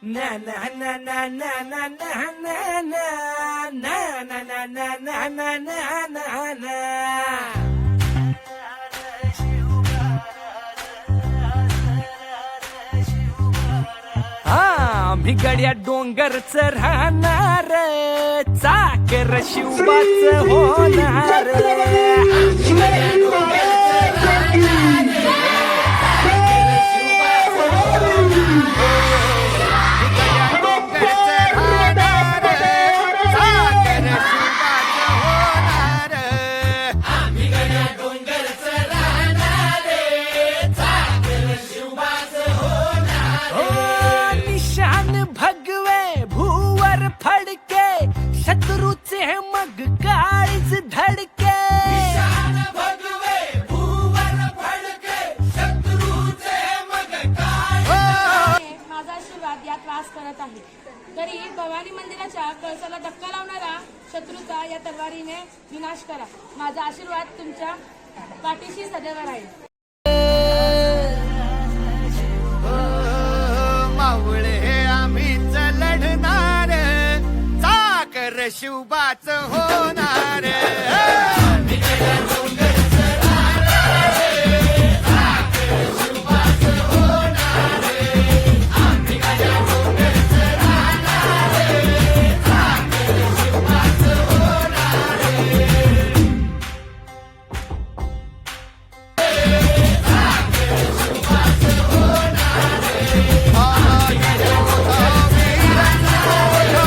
na na na na na na na na na na na na na na na na na. आम्ही गड्या डोंगरच राहणार चाकर शिवबाच होणार. फडके शत्रूचे मग काळीच धडके. भगवे भूवर फडके शत्रूचे मग माझा आशीर्वाद यात वास करत आहे. तरी भवानी मंदिराच्या कळसाला धक्का लावणारा शत्रूचा या तलवारीने विनाश करा. माझा आशीर्वाद तुमच्या पाठीशी सदैव राहील. मावळे आम्हीच लढणार शिवबाच होणार.